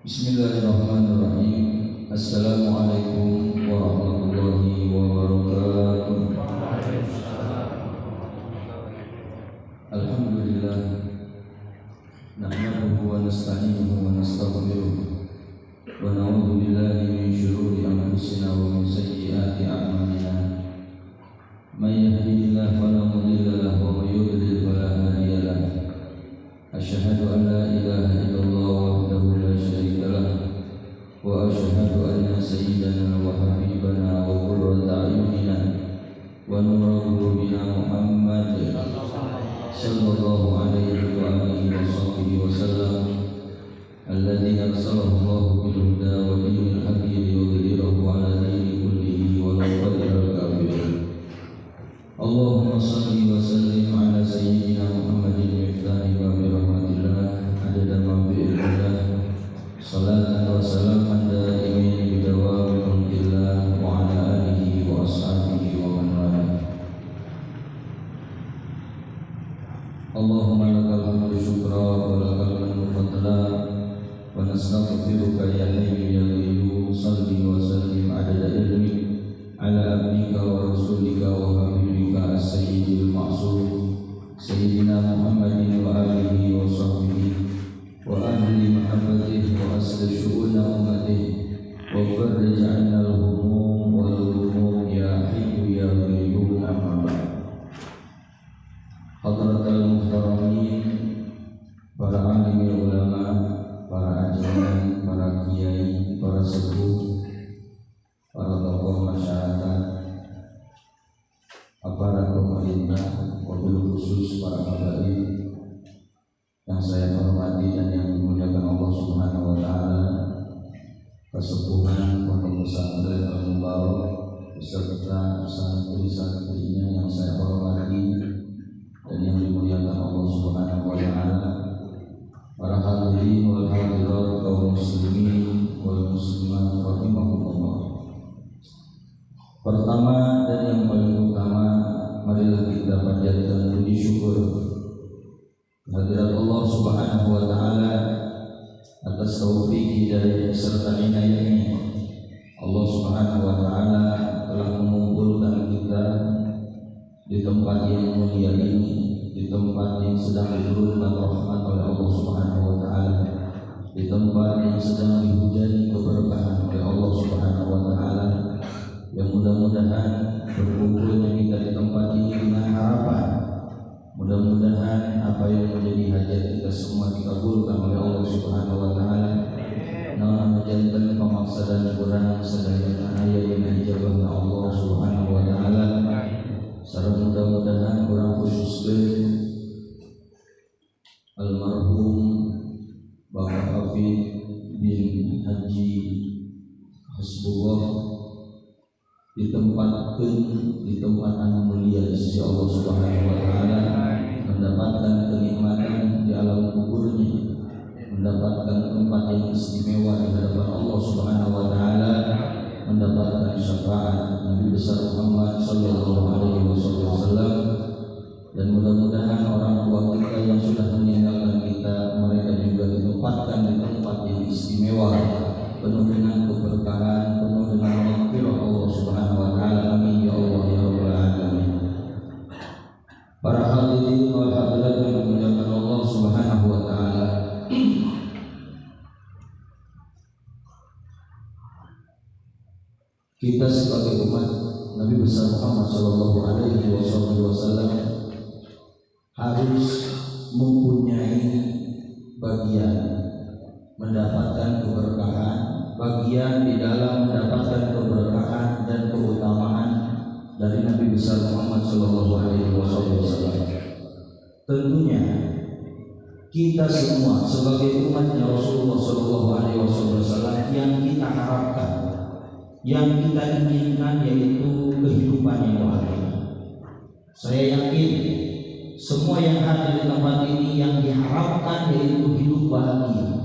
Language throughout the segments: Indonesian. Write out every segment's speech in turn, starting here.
Bismillahirrahmanirrahim. Assalamualaikum warahmatullahi wabarakatuh. Alhamdulillah, nahmaduhu wa nasta'inuhu wa nastaghfiruh wa na'udzu billahi min shururi anfusina wa min sayyiati a'malina. May yahdihillahu fala mudilla lahu wa may yudlil fala hadiya lahu. Asyhadu an la ilaha illallah wahdahu la syarika lahu wa asyhadu anna sayyidana wa habibana wa qurrata a'yunina wa nura qulubina Muhammad sallallahu alaihi wa alihi wa sahbihi wa sallam alladzi arsalahu Allah bil huda wa dinil haqqi liyudhhirahu ala dini kullihi wa law qadara al-kafirin. Allahumma salli wa sallim ala sayyidina Muhammadin miftahi babi rahmatillah adada ma fi ilmillah salatan wa salaman daimin bidawami mulkillah wa ala alihi wa ashabihi wa man wala. Allahumma lakal hamdu syukra wa lakal mannu fadla wa nastaghfiruka ya hayyu ya qayyum. Salli wa sallim adada ilmi ala abdika wa rasulika wa habibika as-sayyidil ma'sum sayyidina Muhammadin wa alihi wa sahbihi wa ahli mahabbatihi wa asli syu'una ummatihi wa farrij 'anna al-humum wal ghumum ya hayyu ya qayyum. Amma ba'd. Hadratal muhtaramin, para alim ulama, para ajaran, para kiai, para sepuh, para tokoh masyarakat, aparat pemerintah, wabil khusus para habaib yang saya hormati dan yang dimuliakan Allah Subhanahu wa taala, kesepuhan pondok pesantren Al-Mubarak beserta santri-santrinya yang saya hormati dan yang dimuliakan Allah Subhanahu wa taala, para hadirin wal hadirat kaum muslimin wal muslimat rahimakumullah. Pertama dan yang paling utama, marilah kita panjatkan puji syukur kehadirat Allah Subhanahu wa taala atas taufik hidayah serta inayahnya. Allah Subhanahu wa taala telah mengumpulkan kita di tempat yang mulia ini, di tempat yang sedang diturunkan rahmat oleh Allah Subhanahu wa taala, di tempat yang sedang dihujani keberkahan oleh Allah Subhanahu wa taala. Yang mudah-mudahan berkumpulnya kita di tempat ini dengan harapan, mudah-mudahan apa yang menjadi hajat kita semua dikabulkan oleh Allah Subhanahu wa taala. Namun menjadikan pemaksa dan kurang sedaya ayat yang dijabahnya Allah Subhanahu wa taala. Sareng mudah-mudahan kurang khusus almarhum Bapak Hafid bin Haji Hasbullah ditempatkan di tempat yang mulia di sisi Allah Subhanahu wa taala, mendapatkan kenikmatan di alam kuburnya, mendapatkan tempat yang istimewa di hadapan Allah Subhanahu wa taala, mendapatkan syafaat Nabi besar Muhammad sallallahu alaihi wasallam. Dan mudah-mudahan orang tua kita yang sudah meninggalkan kita, mereka juga ditempatkan di tempat yang istimewa, penuh dengan keberkahan, penuh dengan maghfirah Allah Subhanahu wa taala. Amin ya Allah ya rabbal alamin. Para hadirin wal hadirat yang dimuliakan Allah Subhanahu wa taala, kita sebagai umat Nabi besar Muhammad sallallahu alaihi wasallam harus mempunyai bagian mendapatkan keberkahan, bagian di dalam mendapatkan keberkahan dan keutamaan dari Nabi besar Muhammad sallallahu alaihi wasallam. Tentunya kita semua sebagai umatnya Rasulullah sallallahu alaihi wasallam yang kita harapkan, yang kita inginkan yaitu kehidupan yang bahagia. Saya yakin semua yang hadir di tempat ini yang diharapkan yaitu hidup bahagia.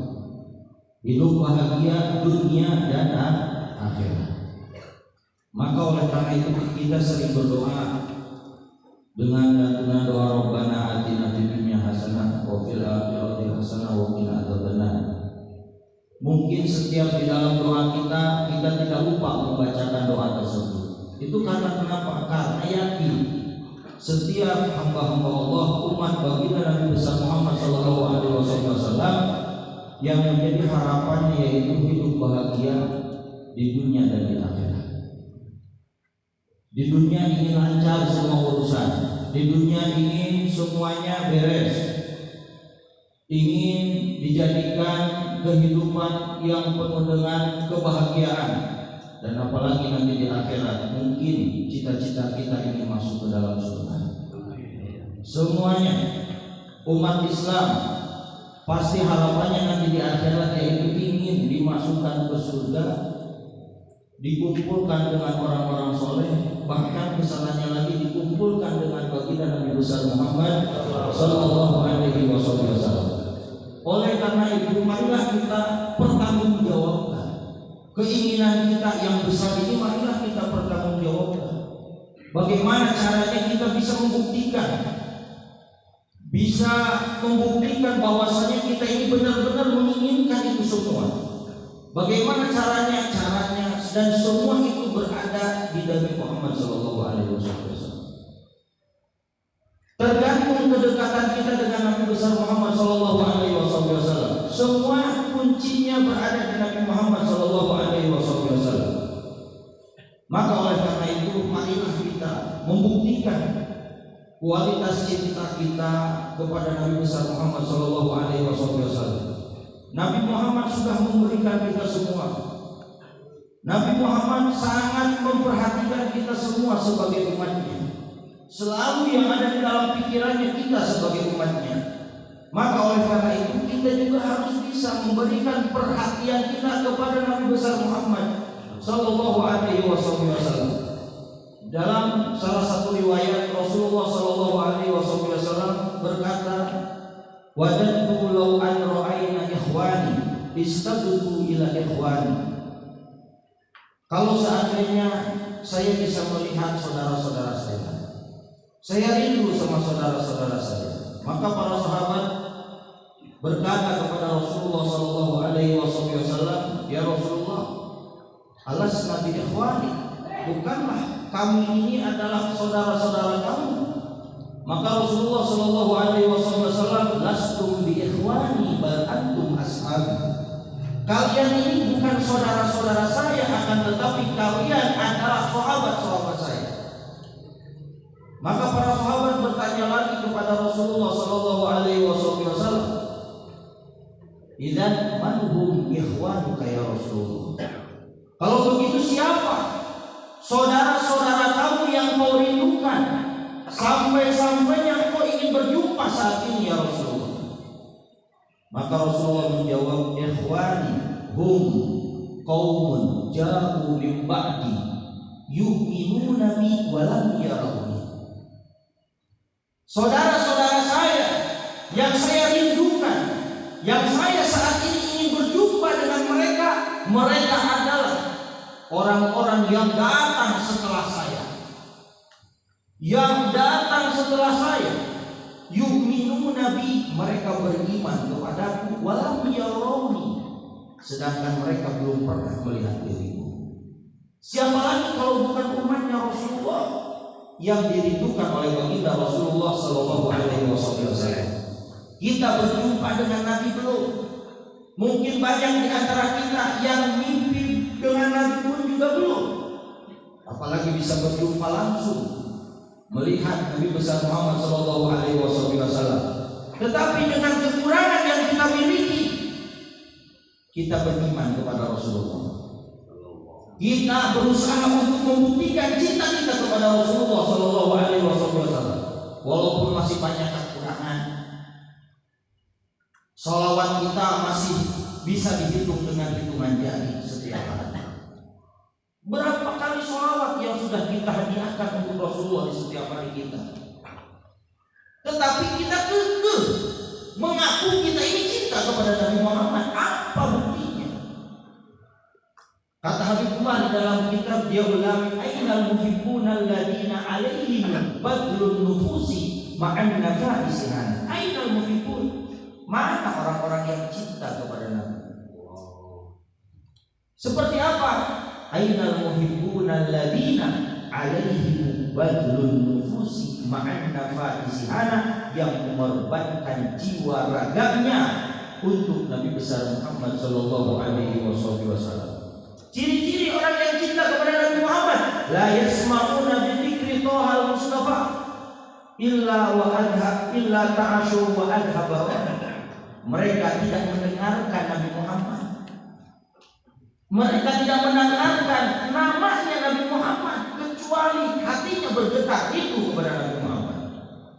Hidup bahagia dunia dan akhirat. Maka oleh karena itu kita sering berdoa dengan doa Rabbana atina fid dunya hasanah wa fil akhirati hasanah wa qina adzabannar. Mungkin setiap di dalam doa kita tidak lupa membacakan doa tersebut. Itu karena kenapa? Karena yakin setiap hamba-hamba Allah, umat baginda Nabi besar Muhammad SAW, yang menjadi harapannya yaitu hidup bahagia di dunia dan di akhirat. Di dunia ingin lancar semua urusan, di dunia ingin semuanya beres, ingin dijadikan kehidupan yang penuh dengan kebahagiaan, dan apalagi nanti di akhirat mungkin cita-cita kita ingin masuk ke dalam surga. Semuanya umat Islam pasti harapannya nanti di akhirat yaitu ingin dimasukkan ke surga, dikumpulkan dengan orang-orang soleh, bahkan kesananya lagi dikumpulkan dengan baginda Nabi besar Muhammad Sallallahu Alaihi Wasallam. Oleh karena itu, marilah kita pertanggungjawabkan keinginan kita yang besar ini. Marilah kita pertanggungjawabkan. Bagaimana caranya kita bisa membuktikan bahwasanya kita ini benar-benar menginginkan itu semua. Bagaimana caranya? Dan semua itu berada di Nabi Muhammad Sallallahu Alaihi Wasallam. Tergantung kedekatan kita dengan Nabi besar Muhammad Sallallahu Alaihi Wasallam. Semua kuncinya berada di Nabi Muhammad Sallallahu Alaihi Wasallam. Maka oleh karena itu, marilah kita membuktikan kualitas cinta kita kepada Nabi besar Muhammad Sallallahu Alaihi Wasallam. Nabi Muhammad sudah memberikan kita semua. Nabi Muhammad sangat memperhatikan kita semua sebagai umatnya. Selalu yang ada di dalam pikirannya kita sebagai umatnya. Maka oleh karena itu, kita juga harus bisa memberikan perhatian kita kepada Nabi besar Muhammad Sallallahu Alaihi Wasallam. Dalam salah satu riwayat, Rasulullah Sallallahu Alaihi Wasallam berkata, "Wadadtu law an ra'ayna ikhwani istadtu ila ikhwani." Kalau seandainya saya bisa melihat saudara-saudara saya rindu sama saudara-saudara saya. Maka para sahabat berkata kepada Rasulullah Sallallahu Alaihi Wasallam, "Ya Rasulullah, alasna bi ikhwani, bukanlah kami ini adalah saudara-saudara kamu?" Maka Rasulullah Sallallahu Alaihi Wasallam, "Lastum bi ikhwani bal antum ashabi." Kalian ini bukan saudara-saudara saya, akan tetapi kalian adalah sahabat-sahabat saya. Maka para sahabat bertanya lagi kepada Rasulullah Sallallahu Alaihi Wasallam, "Idzan man hum ikhwanuka ya Rasulullah?" Kalau begitu, siapa saudara-saudara kamu yang kau rindukan sampai-sampainya kau ingin berjumpa saat ini ya Rasulullah? Maka Rasulullah menjawab, "Ikhwani hum qaumun ja'u min ba'di yu'minuna bi wa lam yarawni." Saudara-saudara saya yang saya rindukan, yang saya saat ini ingin berjumpa dengan mereka adalah orang-orang yang datang setelah saya. Yu'minuna bi, mereka beriman kepadaku, walam yarawni, sedangkan mereka belum pernah melihat diriku. Siapa lagi kalau bukan umatnya Rasulullah yang dirindukan oleh baginda Rasulullah Sallallahu Alaihi Wasallam. Kita berjumpa dengan Nabi belum? Mungkin banyak di antara kita yang mimpi dengan Nabi pun juga belum. Apalagi bisa berjumpa langsung, melihat Nabi besar Muhammad Sallallahu Alaihi Wasallam. Tetapi dengan kekurangan yang kita miliki, kita beriman kepada Rasulullah. Kita berusaha untuk membuktikan cinta kita kepada Rasulullah Sallallahu Alaihi Wasallam, walaupun masih banyak kekurangan. Salawat kita masih bisa dihitung dengan hitungan jari setiap hari. Berapa kali salawat yang sudah kita hadiahkan untuk Rasulullah di setiap hari kita? Tetapi kita kekeh mengaku kita ini cinta kepada Nabi Muhammad. Apa buktinya? Kata Habibullah di dalam kitab, dia ulang, "Ainal muhibbuna alladziina 'alaihim badlun nufusi ma'an nafa'isihan." Ainal muhibbun, mana orang-orang yang cinta kepada Nabi? Seperti apa? Ainal muhibbuna alladziina 'alaihim badlun nufusi ma'an nafaisihana, yang mengorbankan jiwa raganya untuk Nabi besar Muhammad sallallahu alaihi wasallam. Ciri-ciri orang yang cinta kepada Nabi Muhammad, la yasma'una bi dzikri Thahal Mustafa illa ta'ashu wa adhaba. Mereka tidak mendengarkan Nabi Muhammad. Mereka tidak mendengarkan namanya Nabi Muhammad kecuali hatinya bergetar itu kepada Nabi Muhammad.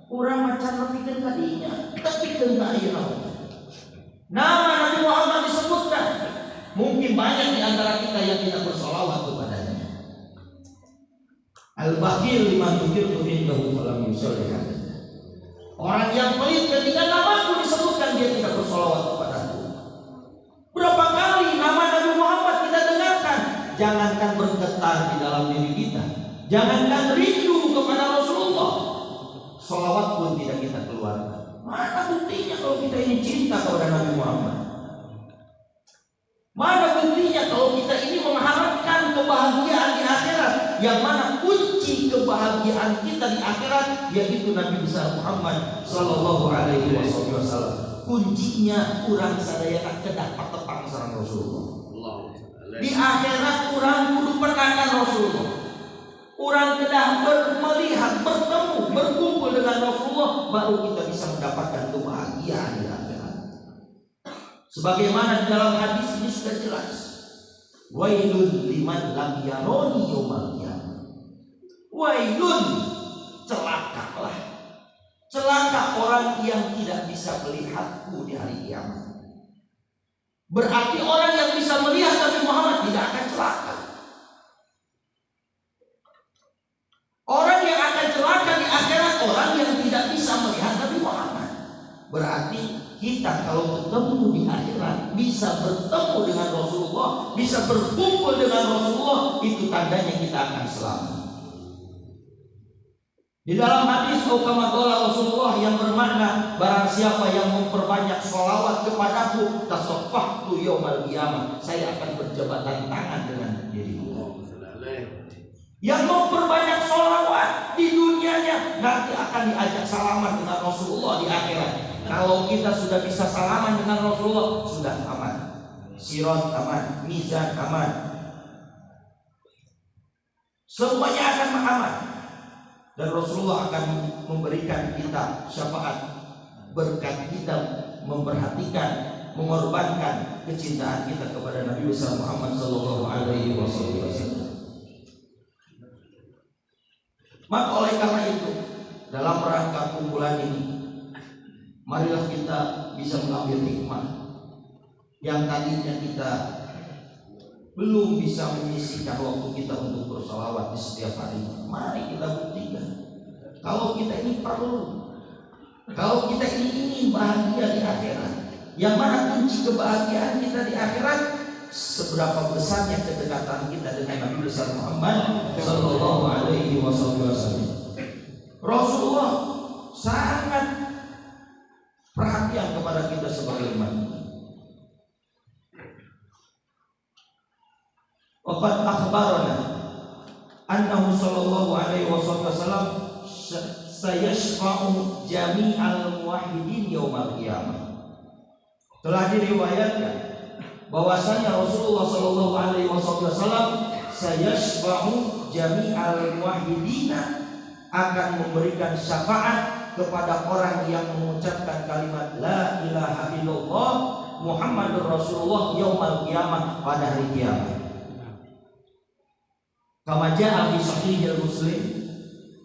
Orang macam berpikir tadinya, tapi tidak ia. Nama Nabi Muhammad disebutkan. Mungkin banyak di antara kita yang tidak bersolawat kepadanya. Al-bakhil liman dzukirtu indahu falam yusalli. Orang yang pelit ketika namaku disebutkan dia tidak bersolawat kepadaku. Berapa kali nama Nabi Muhammad kita dengarkan? Jangankan bergetar di dalam diri kita, jangankan rindu kepada Rasulullah, solawat pun tidak kita keluarkan. Mana buktinya kalau kita ini cinta kepada Nabi Muhammad? Mana buktinya kalau kita ini mengharapkan kebahagiaan di akhirat? Yang mana kunci kebahagiaan kita di akhirat yaitu Nabi besar Muhammad sallallahu alaihi wasallam. Kuncinya kurang sadaya kedah patepang sareng Rasulullah. Di akhirat kurang kudu penangan Rasulullah. Kurang kedah melihat, bertemu, berkumpul dengan Rasulullah, baru kita bisa mendapatkan kebahagiaan di akhirat. Sebagaimana di dalam hadis ini sudah jelas, wailun liman lam yaroni yaumal qiyamah. Wailun, celakalah, celaka orang yang tidak bisa melihatku di hari kiamat. Berarti orang yang bisa melihat Nabi Muhammad tidak akan celaka. Orang yang akan celaka di akhirat orang yang tidak bisa melihat Nabi Muhammad. Berarti kita kalau bertemu di akhirat bisa bertemu dengan Rasulullah, bisa berkumpul dengan Rasulullah, itu tandanya kita akan selamat. Di dalam hadis qala Rasulullah yang bermakna, barang siapa yang memperbanyak sholawat kepadaku, tasaffahtu yaumal qiyamah, saya akan berjabatan tangan dengan dirimu. Yang memperbanyak sholawat di dunianya nanti akan diajak salaman dengan Rasulullah di akhirat. Kalau kita sudah bisa salaman dengan Rasulullah, sudah aman. Sirat aman, mizan aman, semuanya akan aman. Dan Rasulullah akan memberikan kita syafaat berkat kita memperhatikan, mengorbankan kecintaan kita kepada Nabi besar Muhammad sallallahu alaihi wasallam. Maka oleh karena itu, dalam rangka kumpulan ini, marilah kita bisa mengambil hikmah yang tadinya kita belum bisa menyisihkan waktu kita untuk bersalawat di setiap hari. Mari kita buktikan kalau kita ini perlu, kalau kita ini ingin bahagia di akhirat, yang mana kunci kebahagiaan kita di akhirat, seberapa besarnya kedekatan kita dengan Nabi besar Muhammad sallallahu alaihi wasallam. Rasulullah sangat perhatian kepada kita sebagai umat. Waqad akhbarana annahu sallallahu alaihi wasallam sayashfa'u jami'al muwahhidin yaumal qiyamah. Telah diriwayatkan bahwasanya Rasulullah sallallahu alaihi wasallam sayashfa'u jami'al muwahhidin, akan memberikan syafaat kepada orang yang mengucapkan kalimat la ilaha illallah Muhammadur Rasulullah yaumal qiyamah, pada hari kiamat. Kama jaa fi sahih Muslim,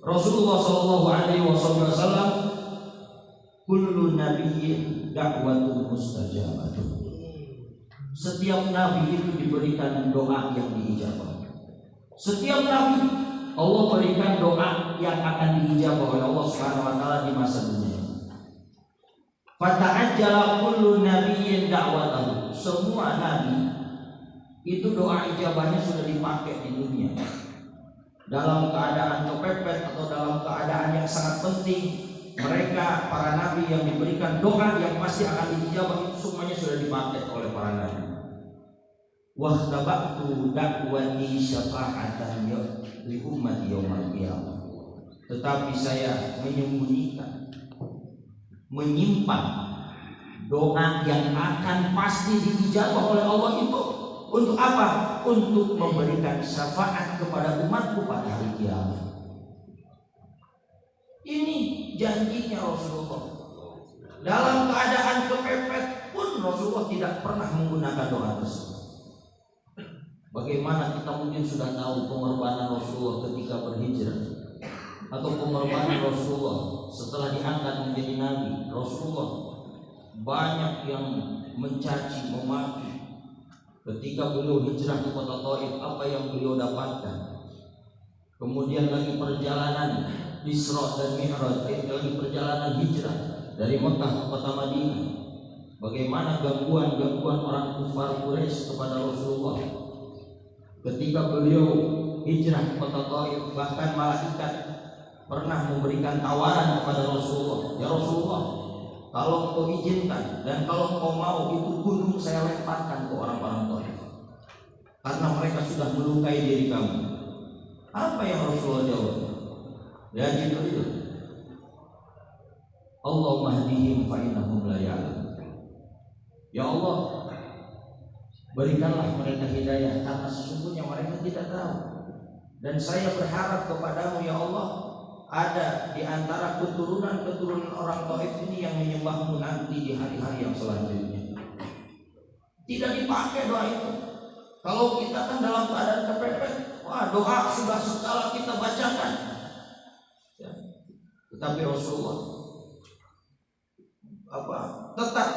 Rasulullah sallallahu alaihi wasallam, kullu nabiyyin da'watun mustajabatun. Setiap nabi itu diberikan doa yang diijabah. Setiap nabi Allah berikan doa yang akan diijabah oleh Allah Subhanahu wa taala di masa dunia. Fata'ajjala kullu nabiyyin da'watahu. Semua nabi itu doa ijabahnya sudah dipakai di dunia. Dalam keadaan kepepet atau dalam keadaan yang sangat penting, mereka para nabi yang diberikan doa yang pasti akan diijabah itu semuanya sudah dipakai oleh para nabi. wahtaba'tu da'wati syafa'atan li ummati yaumil qiyamah. Tetapi saya menyimpan doa yang akan pasti diijabah oleh Allah itu untuk apa? Untuk memberikan syafaat kepada umatku pada hari kiamat. Ini janjinya Rasulullah. Dalam keadaan kepepet pun Rasulullah tidak pernah menggunakan doa tersebut. Bagaimana kita mungkin sudah tahu pengorbanan Rasulullah ketika berhijrah, atau pengorbanan Rasulullah setelah diangkat menjadi nabi. Rasulullah banyak yang mencaci, memaki. Ketika beliau hijrah ke kota Taif, apa yang beliau dapatkan? Kemudian lagi perjalanan Isra dan Mi'raj, lagi perjalanan hijrah dari Mekah ke kota Madinah. Bagaimana gangguan orang kufar Quraisy kepada Rasulullah ketika beliau hijrah ke kota Taif. Bahkan malaikat pernah memberikan tawaran kepada Rasulullah, ya Rasulullah, kalau engkau izinkan dan kalau engkau mau, itu gunung saya lemparkan ke orang-orang Taif karena mereka sudah melukai diri kamu. Apa yang Rasulullah jawab? Ya Jibril, Allahumma hdihim fa innahum la ya'lamun. Ya Allah, berikanlah mereka hidayah karena sesungguhnya mereka tidak tahu. Dan saya berharap kepadamu ya Allah, ada di antara keturunan orang Taif ini yang menyembahmu nanti di hari-hari yang selanjutnya. Tidak dipakai doa itu. Kalau kita kan dalam keadaan kepepet, wah doa sudah sekala kita bacakan ya. Tetapi Rasulullah tetap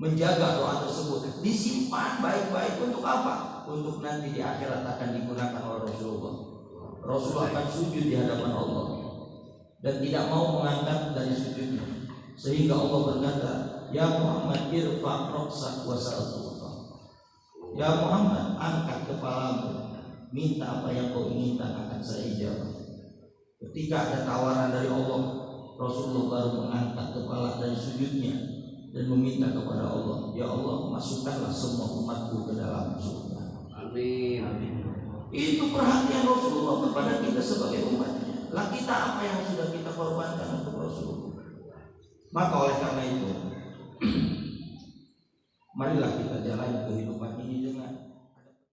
menjaga doa tersebut, disimpan baik-baik. Untuk apa? Untuk nanti di akhirat akan digunakan oleh Rasulullah. Rasulullah akan sujud di hadapan Allah dan tidak mau mengangkat dari sujudnya, sehingga Allah berkata, ya Muhammad irfa' ra'sak wa sa'altuka. Ya Muhammad, angkat kepalamu, minta apa yang kau inginkan akan saya ijabah. Ketika ada tawaran dari Allah, Rasulullah baru mengangkat kepala dari sujudnya dan meminta kepada Allah, ya Allah, masukkanlah semua umatku ke dalam surga. Amin. Amin. Itu perhatian Rasulullah kepada kita sebagai umatnya. Lah kita apa yang sudah kita korbankan untuk Rasulullah? Maka oleh karena itu, marilah kita jalani kehidupan ini dengan